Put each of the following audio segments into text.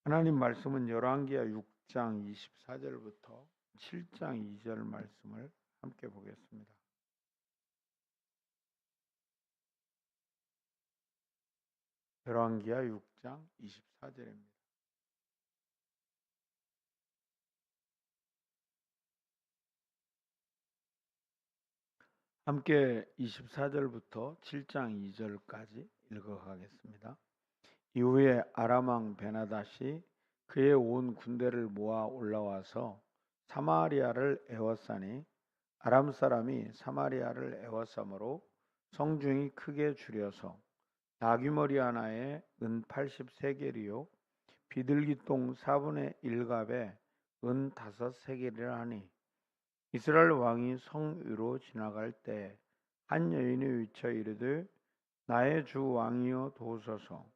하나님 말씀은 열왕기하 6장 24절부터 7장 2절 말씀을 함께 보겠습니다. 열왕기하 6장 24절입니다. 함께 24절부터 7장 2절까지 읽어가겠습니다. 이후에 아람 왕 베나닷이 그의 온 군대를 모아 올라와서 사마리아를 에워싸니 아람 사람이 사마리아를 에워싸므로 성중이 크게 줄여서 나귀머리 하나에 은 80세겔이요 비둘기똥 4분의 1갑에 은 5세겔이라 하니 이스라엘 왕이 성 위로 지나갈 때 한 여인이 외쳐 이르되 나의 주 왕이여 도우소서.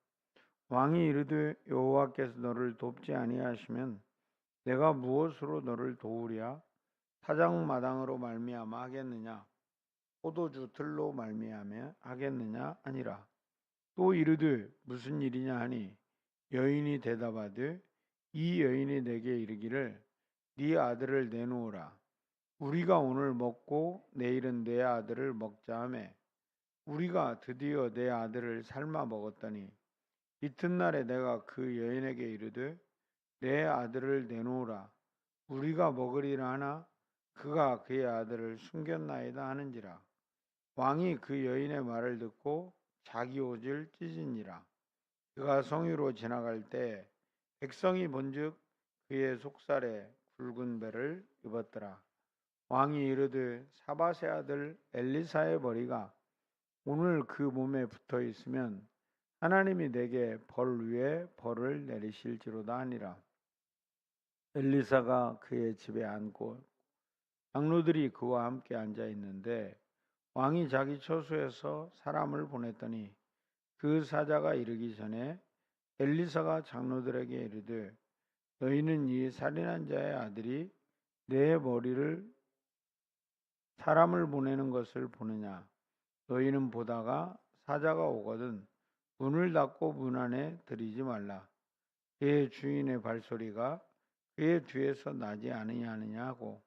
왕이 이르되 여호와께서 너를 돕지 아니하시면 내가 무엇으로 너를 도우랴? 타작마당으로 말미암아 하겠느냐? 포도주 들로 말미암아 하겠느냐? 아니라. 또 이르되 무슨 일이냐 하니 여인이 대답하되 이 여인이 내게 이르기를 네 아들을 내놓으라. 우리가 오늘 먹고 내일은 내 아들을 먹자 하매 우리가 드디어 내 아들을 삶아 먹었더니 이튿날에 내가 그 여인에게 이르되 내 아들을 내놓으라. 우리가 먹으리라 하나 그가 그의 아들을 숨겼나이다 하는지라. 왕이 그 여인의 말을 듣고 자기 옷을 찢으니라. 그가 성위로 지나갈 때 백성이 본즉 그의 속살에 굵은 배를 입었더라. 왕이 이르되 사밧의 아들 엘리사의 머리가 오늘 그 몸에 붙어 있으면 하나님이 내게 벌 위에 벌을 내리실지로다 하니라. 엘리사가 그의 집에 앉고 장로들이 그와 함께 앉아 있는데 왕이 자기 처소에서 사람을 보냈더니 그 사자가 이르기 전에 엘리사가 장로들에게 이르되 너희는 이 살인한 자의 아들이 내 머리를 사람을 보내는 것을 보느냐? 너희는 보다가 사자가 오거든 문을 닫고 문 안에 들이지 말라. 그의 주인의 발소리가 그의 뒤에서 나지 아니하느냐 하고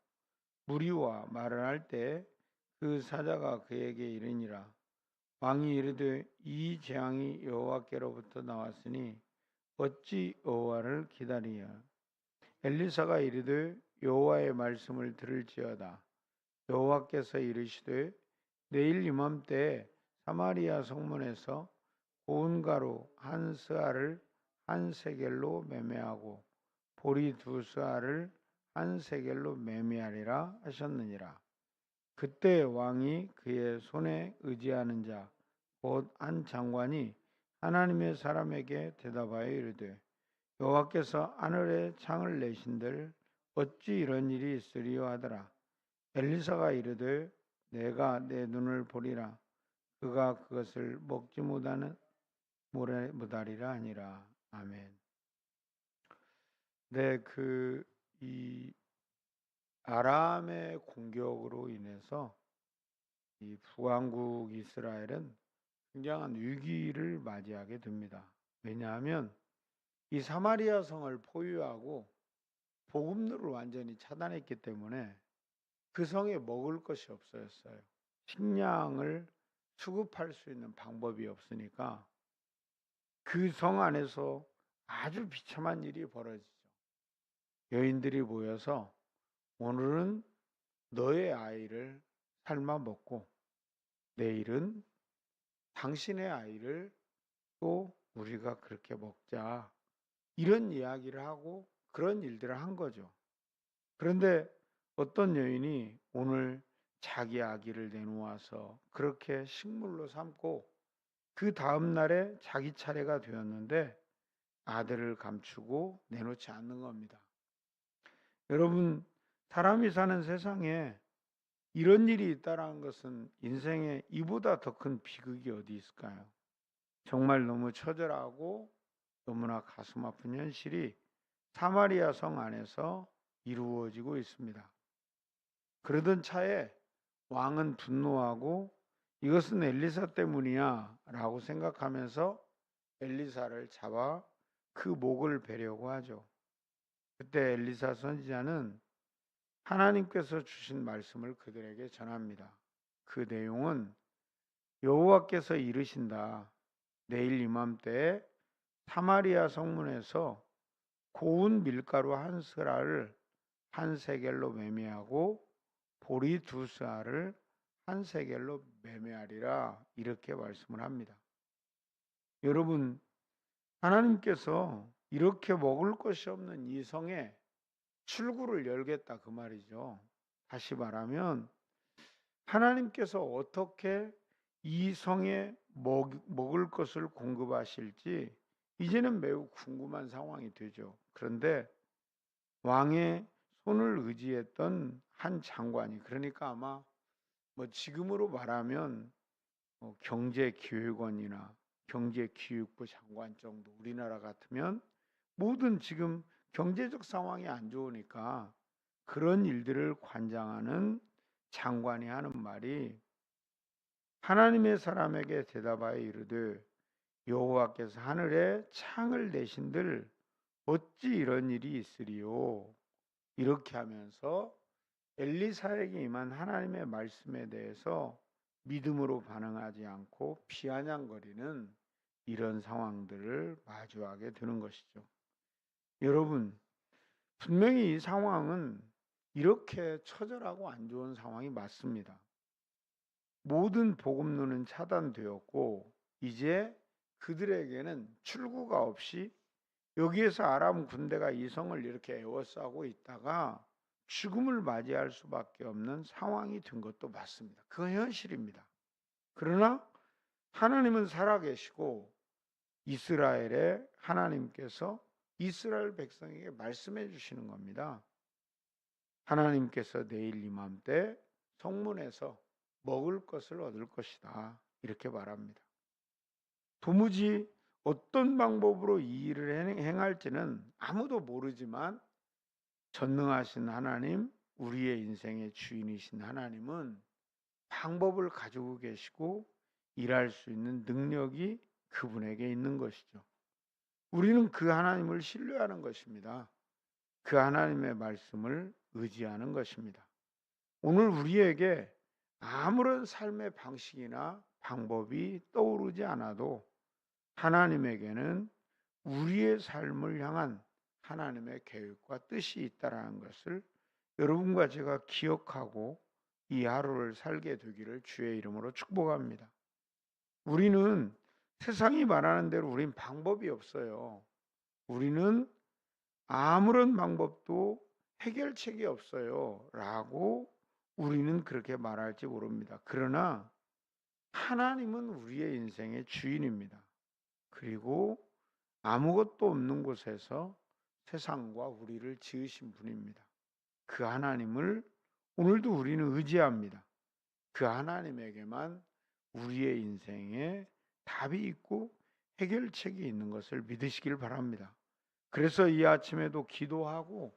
무리와 말을 할 때 그 사자가 그에게 이르니라. 왕이 이르되 이 재앙이 여호와께로부터 나왔으니 어찌 여호와를 기다리냐? 엘리사가 이르되 여호와의 말씀을 들을지어다. 여호와께서 이르시되 내일 이맘때에 사마리아 성문에서 고운 가루 한 스아를 한 세겔로 매매하고 보리 2스아를 한 세겔로 매매하리라 하셨느니라. 그때 왕이 그의 손에 의지하는 자 곧 한 장관이 하나님의 사람에게 대답하여 이르되 여호와께서 하늘에 창을 내신들 어찌 이런 일이 있으리요 하더라. 엘리사가 이르되 내가 내 눈을 보리라. 그가 그것을 먹지 못하리라 하니라. 아멘. 네, 이 아람의 공격으로 인해서 이 북왕국 이스라엘은 굉장한 위기를 맞이하게 됩니다. 왜냐하면 이 사마리아 성을 포위하고 복음로를 완전히 차단했기 때문에 그 성에 먹을 것이 없었어요. 식량을 수급할 수 있는 방법이 없으니까 그 성 안에서 아주 비참한 일이 벌어지죠. 여인들이 모여서 오늘은 너의 아이를 삶아 먹고 내일은 당신의 아이를 또 우리가 그렇게 먹자. 이런 이야기를 하고 그런 일들을 한 거죠. 그런데 어떤 여인이 오늘 자기 아기를 내놓아서 그렇게 식물로 삼고 그 다음 날에 자기 차례가 되었는데 아들을 감추고 내놓지 않는 겁니다. 여러분, 사람이 사는 세상에 이런 일이 있다는 것은 인생에 이보다 더 큰 비극이 어디 있을까요? 정말 너무 처절하고 너무나 가슴 아픈 현실이 사마리아 성 안에서 이루어지고 있습니다. 그러던 차에 왕은 분노하고 이것은 엘리사 때문이야 라고 생각하면서 엘리사를 잡아 그 목을 베려고 하죠. 그때 엘리사 선지자는 하나님께서 주신 말씀을 그들에게 전합니다. 그 내용은 여호와께서 이르신다. 내일 이맘때에 사마리아 성문에서 고운 밀가루 한 스라를 한 세겔로 매매하고 보리 두 스라를 한 세겔로 매매하리라, 이렇게 말씀을 합니다. 여러분, 하나님께서 이렇게 먹을 것이 없는 이 성에 출구를 열겠다, 그 말이죠. 다시 말하면 하나님께서 어떻게 이 성에 먹을 것을 공급하실지 이제는 매우 궁금한 상황이 되죠. 그런데 왕의 손을 의지했던 한 장관이, 그러니까 아마 지금으로 말하면 경제기획원이나 경제기획부 장관 정도, 우리나라 같으면 모든 지금 경제적 상황이 안 좋으니까 그런 일들을 관장하는 장관이 하는 말이, 하나님의 사람에게 대답하여 이르되 여호와께서 하늘에 창을 내신들 어찌 이런 일이 있으리요. 이렇게 하면서 엘리사에게 임한 하나님의 말씀에 대해서 믿음으로 반응하지 않고 비아냥거리는 이런 상황들을 마주하게 되는 것이죠. 여러분, 분명히 이 상황은 이렇게 처절하고 안 좋은 상황이 맞습니다. 모든 복음론은 차단되었고 이제 그들에게는 출구가 없이 여기에서 아람 군대가 이 성을 이렇게 에워싸고 있다가 죽음을 맞이할 수밖에 없는 상황이 된 것도 맞습니다. 그건 현실입니다. 그러나 하나님은 살아계시고 이스라엘의 하나님께서 이스라엘 백성에게 말씀해 주시는 겁니다. 하나님께서 내일 이맘때 성문에서 먹을 것을 얻을 것이다, 이렇게 말합니다. 도무지 어떤 방법으로 이 일을 행할지는 아무도 모르지만 전능하신 하나님, 우리의 인생의 주인이신 하나님은 방법을 가지고 계시고 일할 수 있는 능력이 그분에게 있는 것이죠. 우리는 그 하나님을 신뢰하는 것입니다. 그 하나님의 말씀을 의지하는 것입니다. 오늘 우리에게 아무런 삶의 방식이나 방법이 떠오르지 않아도 하나님에게는 우리의 삶을 향한 하나님의 계획과 뜻이 있다라는 것을 여러분과 제가 기억하고 이 하루를 살게 되기를 주의 이름으로 축복합니다. 우리는 세상이 말하는 대로 우린 방법이 없어요. 우리는 아무런 방법도 해결책이 없어요 라고 우리는 그렇게 말할지 모릅니다. 그러나 하나님은 우리의 인생의 주인입니다. 그리고 아무것도 없는 곳에서 세상과 우리를 지으신 분입니다. 그 하나님을 오늘도 우리는 의지합니다. 그 하나님에게만 우리의 인생에 답이 있고 해결책이 있는 것을 믿으시길 바랍니다. 그래서 이 아침에도 기도하고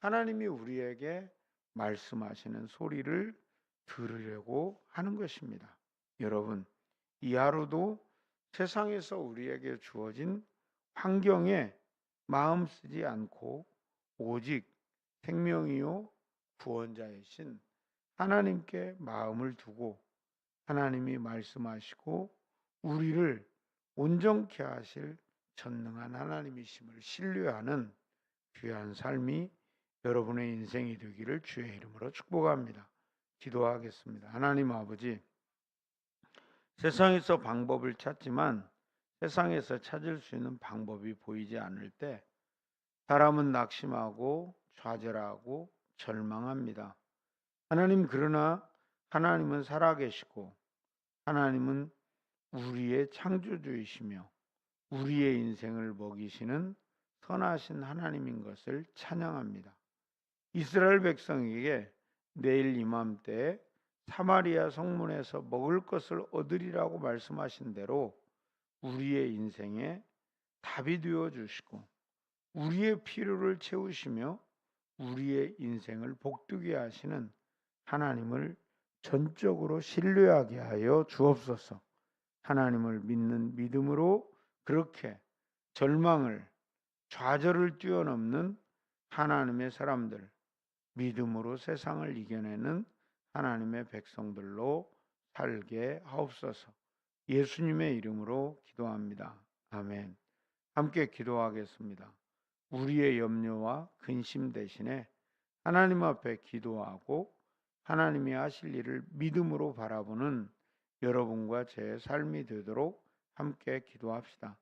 하나님이 우리에게 말씀하시는 소리를 들으려고 하는 것입니다. 여러분, 이 하루도 세상에서 우리에게 주어진 환경에 마음 쓰지 않고 오직 생명이요 구원자이신 하나님께 마음을 두고 하나님이 말씀하시고 우리를 온전케 하실 전능한 하나님이심을 신뢰하는 귀한 삶이 여러분의 인생이 되기를 주의 이름으로 축복합니다. 기도하겠습니다. 하나님 아버지, 세상에서 방법을 찾지만 세상에서 찾을 수 있는 방법이 보이지 않을 때 사람은 낙심하고 좌절하고 절망합니다. 하나님, 그러나 하나님은 살아계시고 하나님은 우리의 창조주이시며 우리의 인생을 먹이시는 선하신 하나님인 것을 찬양합니다. 이스라엘 백성에게 내일 이맘때에 사마리아 성문에서 먹을 것을 얻으리라고 말씀하신 대로 우리의 인생에 답이 되어 주시고 우리의 필요를 채우시며 우리의 인생을 복되게 하시는 하나님을 전적으로 신뢰하게 하여 주옵소서. 하나님을 믿는 믿음으로 그렇게 절망을 좌절을 뛰어넘는 하나님의 사람들, 믿음으로 세상을 이겨내는 하나님의 백성들로 살게 하옵소서. 예수님의 이름으로 기도합니다. 아멘. 함께 기도하겠습니다. 우리의 염려와 근심 대신에 하나님 앞에 기도하고 하나님이 하실 일을 믿음으로 바라보는 여러분과 제 삶이 되도록 함께 기도합시다.